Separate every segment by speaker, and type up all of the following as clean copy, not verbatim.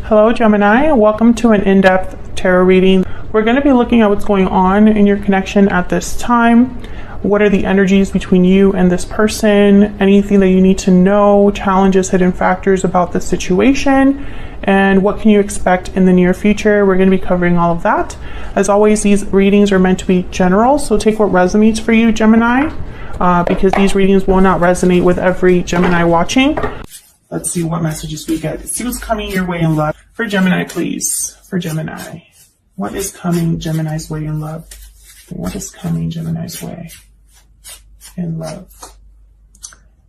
Speaker 1: Hello Gemini, welcome to an in-depth tarot reading. We're going to be looking at what's going on in your connection at this time. What are the energies between you and this person? Anything that you need to know, challenges, hidden factors about the situation, and what can you expect in the near future? We're going to be covering all of that. As always, these readings are meant to be general, so take what resonates for you, Gemini, because these readings will not resonate with every Gemini watching. Let's see what messages we get. Let's see what's coming your way in love. For Gemini, please. For Gemini. What is coming Gemini's way in love? What is coming Gemini's way in love?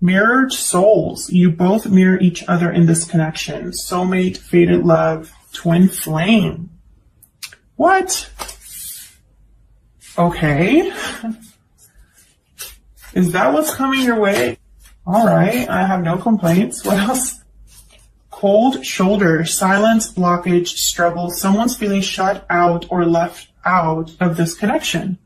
Speaker 1: Mirrored souls. You both mirror each other in this connection. Soulmate, fated love, twin flame. What? Okay. Is that what's coming your way? All right, I have no complaints. What else? Cold shoulder, silence, blockage, struggle. Someone's feeling shut out or left out of this connection.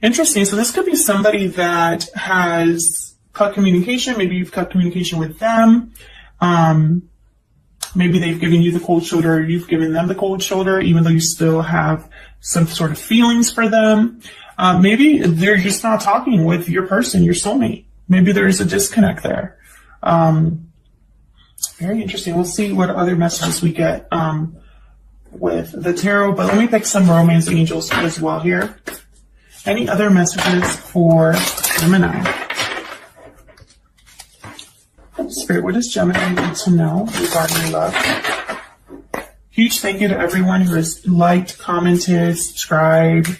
Speaker 1: Interesting. So this could be somebody that has cut communication. Maybe you've cut communication with them. Maybe they've given you the cold shoulder, or you've given them the cold shoulder, even though you still have some sort of feelings for them. Maybe they're just not talking with your person, your soulmate. Maybe there is a disconnect there. Very interesting. We'll see what other messages we get with the tarot. But let me pick some romance angels as well here. Any other messages for Gemini? Spirit, what does Gemini need to know regarding love? Huge thank you to everyone who has liked, commented, subscribed.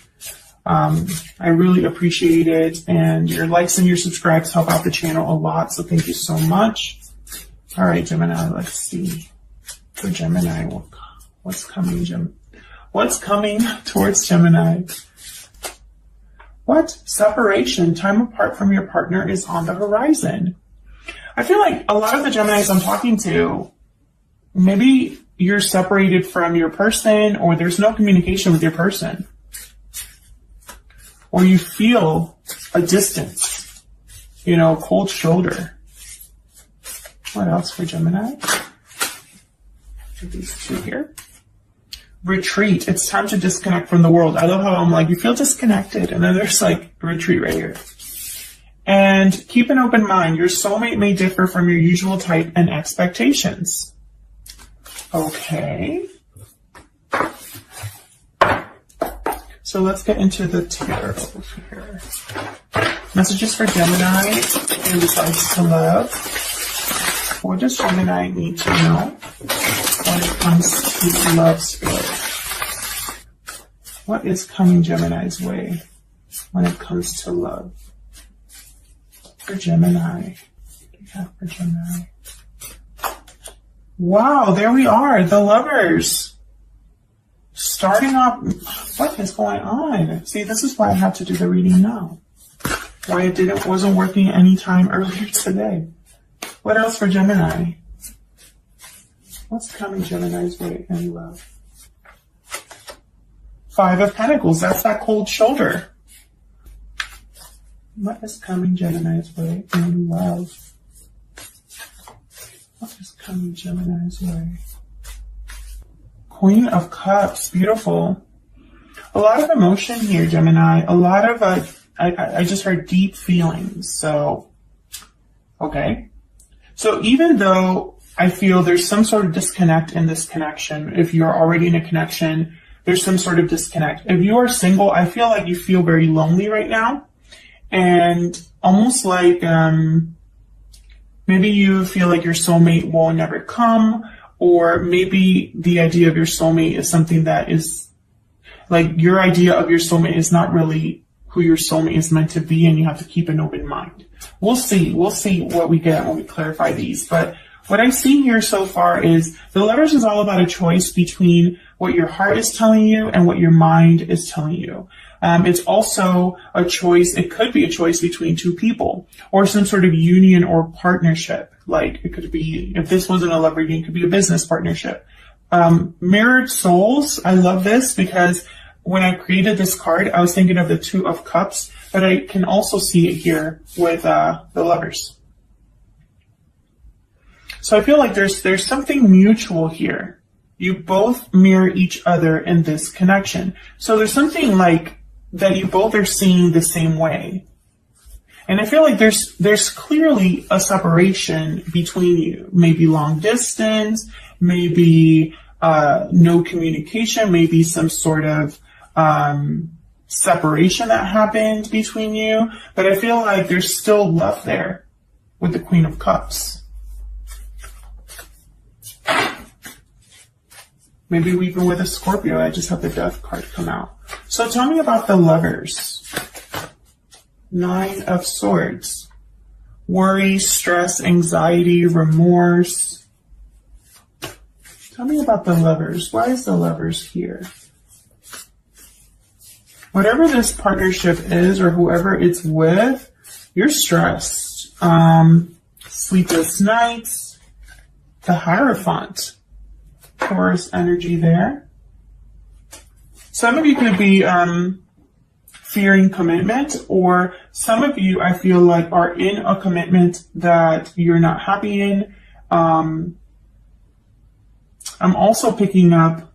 Speaker 1: I really appreciate it, and your likes and your subscribes help out the channel a lot, so thank you so much. All right, Gemini, let's see. For Gemini, what's coming, what's coming towards Gemini? What? Separation, time apart from your partner is on the horizon. I feel like a lot of the Geminis I'm talking to, maybe you're separated from your person, or there's no communication with your person. Or you feel a distance, cold shoulder. What else for Gemini? These two here. Retreat. It's time to disconnect from the world. I love how I'm like, you feel disconnected, and then there's like retreat right here. And keep an open mind. Your soulmate may differ from your usual type and expectations. Okay. So let's get into the tarot here. Messages for Gemini in regards to love. What does Gemini need to know when it comes to love, spirit? What is coming Gemini's way when it comes to love? For Gemini. What do you have for Gemini? Wow, there we are, the Lovers. Starting off, what is going on? See, this is why I have to do the reading now. Why it wasn't working any time earlier today. What else for Gemini? What's coming Gemini's way in love? Five of Pentacles, that's that cold shoulder. What is coming Gemini's way in love? What is coming Gemini's way? Queen of Cups, beautiful. A lot of emotion here, Gemini. A lot of, I just heard deep feelings. So, okay. So even though I feel there's some sort of disconnect in this connection, if you're already in a connection, there's some sort of disconnect. If you are single, I feel like you feel very lonely right now. And almost like, maybe you feel like your soulmate will never come. Or maybe the idea of your soulmate is something that is like your idea of your soulmate is not really who your soulmate is meant to be, and you have to keep an open mind. We'll see what we get when we clarify these. But what I'm seeing here so far is the Lovers is all about a choice between what your heart is telling you and what your mind is telling you. It's also a choice. It could be a choice between two people or some sort of union or partnership. Like it could be, if this wasn't a love reading, it could be a business partnership. Mirrored souls. I love this because when I created this card, I was thinking of the Two of Cups, but I can also see it here with the Lovers. So I feel like there's something mutual here. You both mirror each other in this connection. So there's something like that you both are seeing the same way. And I feel like there's clearly a separation between you. Maybe long distance, maybe no communication, maybe some sort of separation that happened between you. But I feel like there's still love there with the Queen of Cups. Maybe even with a Scorpio. I just have the Death card come out. So tell me about the Lovers. 9 of Swords. Worry, stress, anxiety, remorse. Tell me about the Lovers. Why is the Lovers here? Whatever this partnership is or whoever it's with, you're stressed. Sleepless nights. The Hierophant. Taurus energy there. Some of you could be fearing commitment, or some of you, I feel like, are in a commitment that you're not happy in. I'm also picking up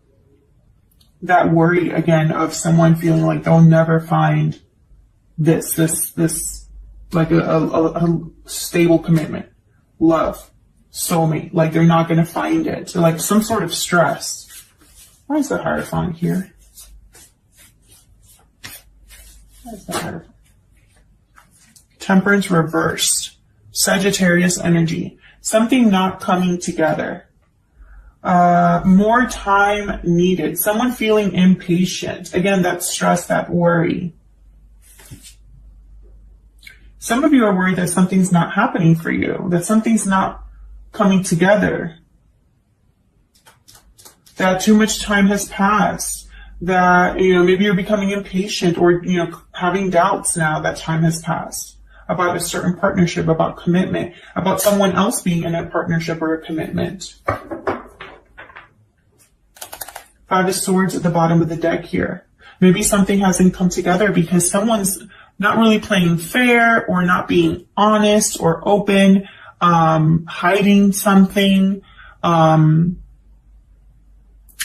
Speaker 1: that worry again of someone feeling like they'll never find this like a stable commitment, love, soulmate, like they're not going to find it. So like some sort of stress. Why is the Hierophant here? Why is the Hierophant? Temperance reversed. Sagittarius energy. Something not coming together. More time needed. Someone feeling impatient. Again, that stress, that worry. Some of you are worried that something's not happening for you, that something's not coming together, that too much time has passed, that, maybe you're becoming impatient or, having doubts now that time has passed about a certain partnership, about commitment, about someone else being in a partnership or a commitment. 5 of Swords at the bottom of the deck here. Maybe something hasn't come together because someone's not really playing fair or not being honest or open, hiding something.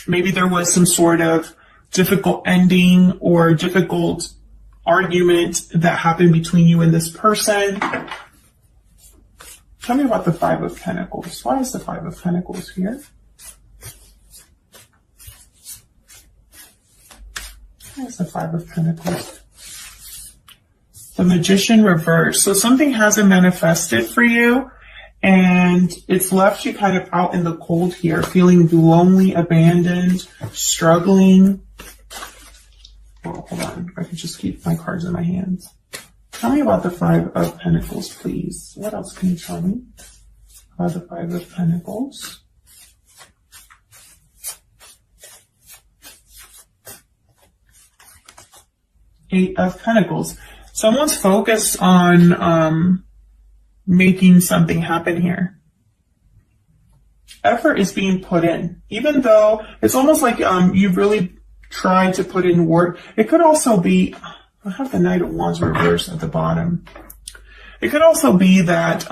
Speaker 1: Maybe there was some sort of difficult ending or difficult argument that happened between you and this person. Tell me about the 5 of Pentacles. Why is the 5 of Pentacles here? Why is the 5 of Pentacles? The Magician reversed. So something hasn't manifested for you, and it's left you kind of out in the cold here, feeling lonely, abandoned, struggling. Oh, hold on. I can just keep my cards in my hands. Tell me about the 5 of Pentacles, please. What else can you tell me about the 5 of Pentacles? Eight of Pentacles. Someone's focused on making something happen here. Effort is being put in, even though it's almost like you've really tried to put in work. It could also be, I have the Knight of Wands reversed at the bottom. It could also be that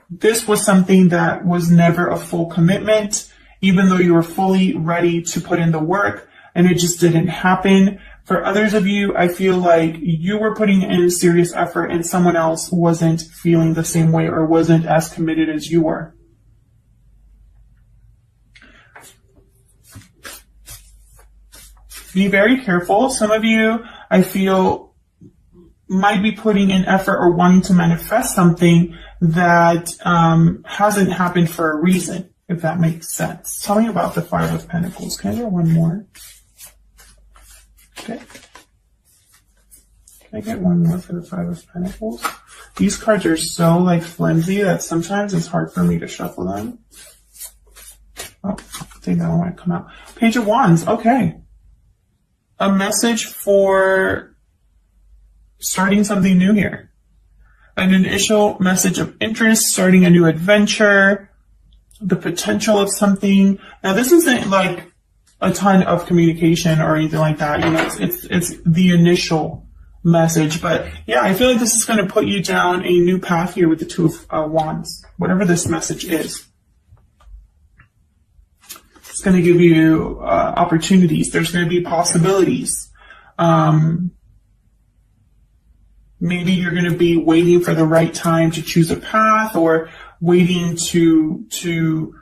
Speaker 1: this was something that was never a full commitment, even though you were fully ready to put in the work, and it just didn't happen. For others of you, I feel like you were putting in serious effort and someone else wasn't feeling the same way or wasn't as committed as you were. Be very careful. Some of you, I feel, might be putting in effort or wanting to manifest something that hasn't happened for a reason, if that makes sense. Tell me about the 5 of Pentacles. Can I get one more? Okay. Can I get one more for the 5 of Pentacles? These cards are so flimsy that sometimes it's hard for me to shuffle them. Oh, I think that one might come out. Page of Wands. Okay. A message for starting something new here. An initial message of interest, starting a new adventure, the potential of something. Now, this isn't like a ton of communication or anything like that. It's the initial message. But yeah, I feel like this is going to put you down a new path here with the 2 of Wands, whatever this message is. It's going to give you opportunities. There's going to be possibilities. Maybe you're going to be waiting for the right time to choose a path, or waiting for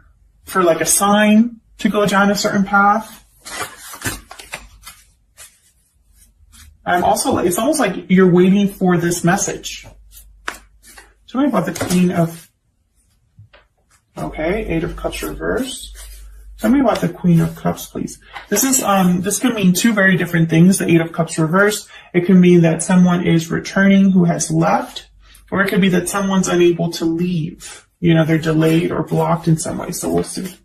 Speaker 1: like a sign to go down a certain path. It's almost like you're waiting for this message. Tell me about the Queen of, okay, Eight of Cups reverse. Tell me about the Queen of Cups, please. This could mean two very different things. The Eight of Cups reverse. It can mean that someone is returning who has left, or it could be that someone's unable to leave. You know, they're delayed or blocked in some way. So we'll see.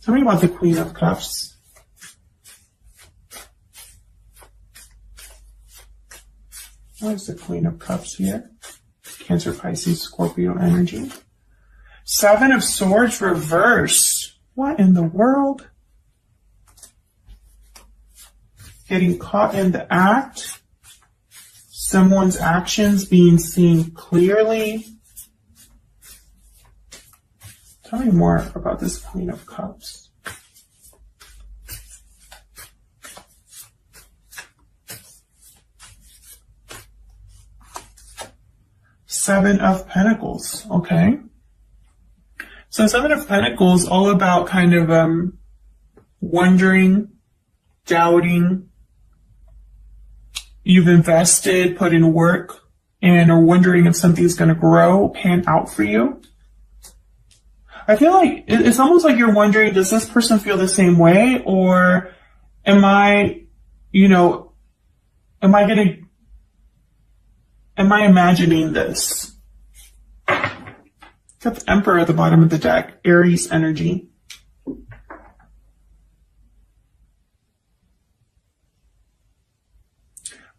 Speaker 1: Tell me about the Queen of Cups. What is the Queen of Cups here? Cancer, Pisces, Scorpio energy. Seven of Swords reverse. What in the world? Getting caught in the act. Someone's actions being seen clearly. Tell me more about this Queen of Cups. Seven of Pentacles. Okay. So Seven of Pentacles, all about kind of wondering, doubting. You've invested, put in work, and are wondering if something's going to grow, pan out for you. I feel like it's almost like you're wondering, does this person feel the same way? Or am I imagining this? Got the Emperor at the bottom of the deck, Aries energy.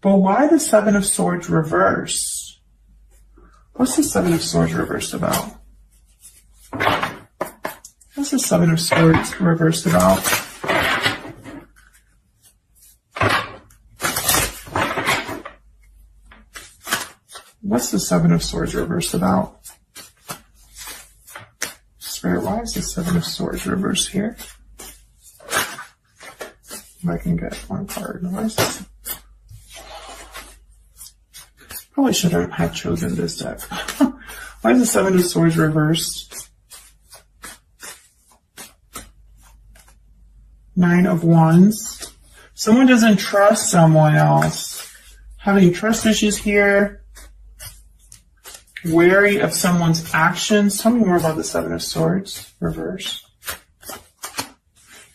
Speaker 1: But why the Seven of Swords reverse? What's the Seven of Swords reversed about? What's the Seven of Swords reversed about? What's the Seven of Swords reversed about? Spirit, why is the Seven of Swords reversed here? If I can get one card. Why is this? Probably shouldn't have chosen this deck. Why is the Seven of Swords reversed? Nine of Wands. Someone doesn't trust someone else. Having trust issues here. Wary of someone's actions. Tell me more about the Seven of Swords reverse.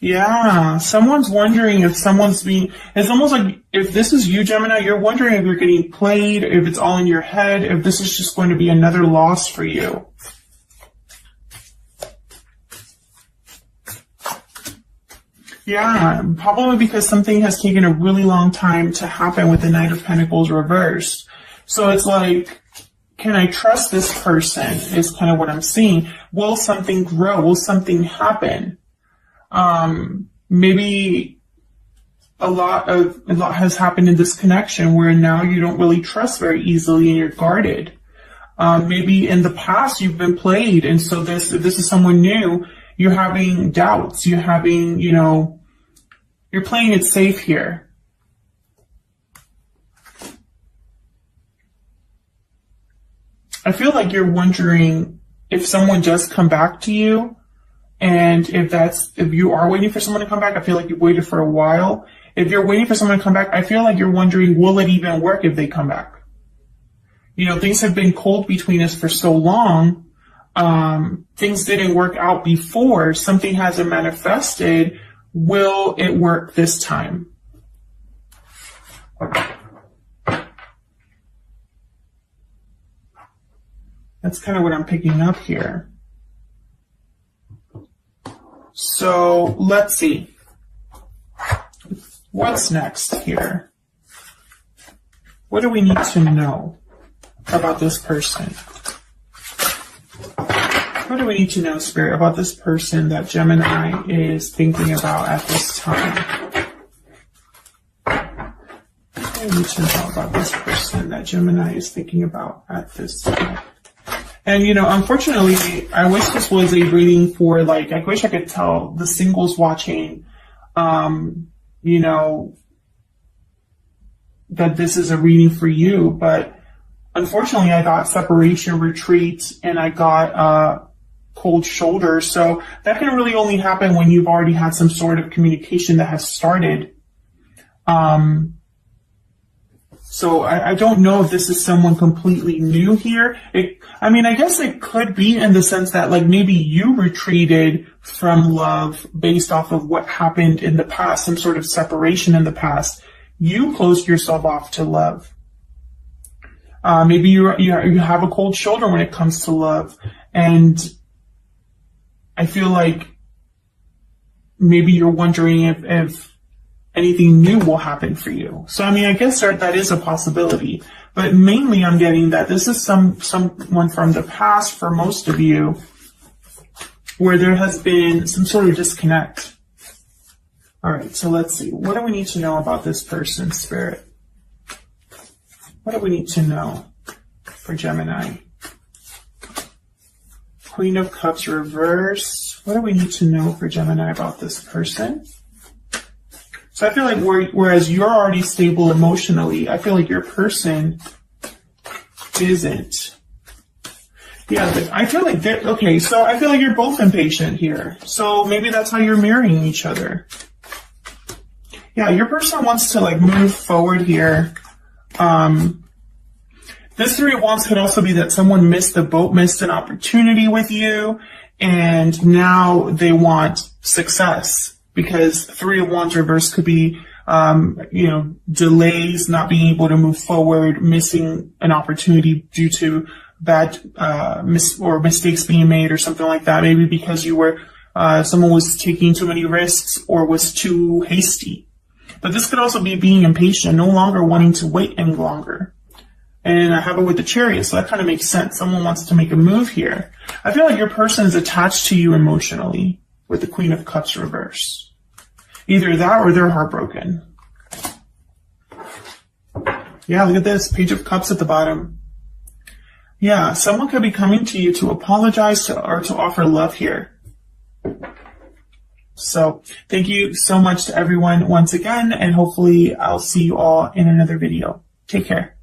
Speaker 1: Yeah, someone's wondering if someone's being, it's almost like if this is you, Gemini, you're wondering if you're getting played, if it's all in your head, if this is just going to be another loss for you. Yeah, probably because something has taken a really long time to happen with the Knight of Pentacles reversed. So it's like, can I trust this person is kind of what I'm seeing. Will something grow? Will something happen? Maybe a lot has happened in this connection where now you don't really trust very easily and you're guarded. Maybe in the past you've been played, and so this is someone new. You're having doubts. You're having, you're playing it safe here. I feel like you're wondering if someone does come back to you, and if you are waiting for someone to come back, I feel like you've waited for a while. If you're waiting for someone to come back, I feel like you're wondering, will it even work if they come back? Things have been cold between us for so long. Things didn't work out before. Something hasn't manifested. Will it work this time? That's kind of what I'm picking up here. So let's see. What's next here? What do we need to know about this person? What do we need to know, Spirit, about this person that Gemini is thinking about at this time? What do we need to know about this person that Gemini is thinking about at this time? And, you know, unfortunately, I wish this was a reading for, like, I wish I could tell the singles watching, you know, that this is a reading for you. But unfortunately, I got separation, retreat, and I got cold shoulder. So that can really only happen when you've already had some sort of communication that has started. So I don't know if this is someone completely new here. I mean, I guess it could be in the sense that, like, maybe you retreated from love based off of what happened in the past, some sort of separation in the past. You closed yourself off to love. Maybe you have a cold shoulder when it comes to love. And I feel like maybe you're wondering if anything new will happen for you. So, I mean, I guess that is a possibility. But mainly I'm getting that this is someone from the past for most of you where there has been some sort of disconnect. All right, so let's see. What do we need to know about this person, Spirit? What do we need to know for Gemini? Queen of Cups reverse. What do we need to know for Gemini about this person? So I feel like whereas you're already stable emotionally, I feel like your person isn't. Yeah, but I feel like okay, so I feel like you're both impatient here. So maybe that's how you're marrying each other. Yeah, your person wants to, like, move forward here. This Three of Wands could also be that someone missed the boat, missed an opportunity with you, and now they want success. Because Three of Wands reverse could be, you know, delays, not being able to move forward, missing an opportunity due to bad mistakes being made or something like that. Maybe because you were someone was taking too many risks or was too hasty. But this could also be being impatient, no longer wanting to wait any longer. And I have it with the Chariot, so that kind of makes sense. Someone wants to make a move here. I feel like your person is attached to you emotionally with the Queen of Cups reverse. Either that or they're heartbroken. Yeah, look at this. Page of Cups at the bottom. Yeah, someone could be coming to you to apologize or to offer love here. So thank you so much to everyone once again, and hopefully I'll see you all in another video. Take care.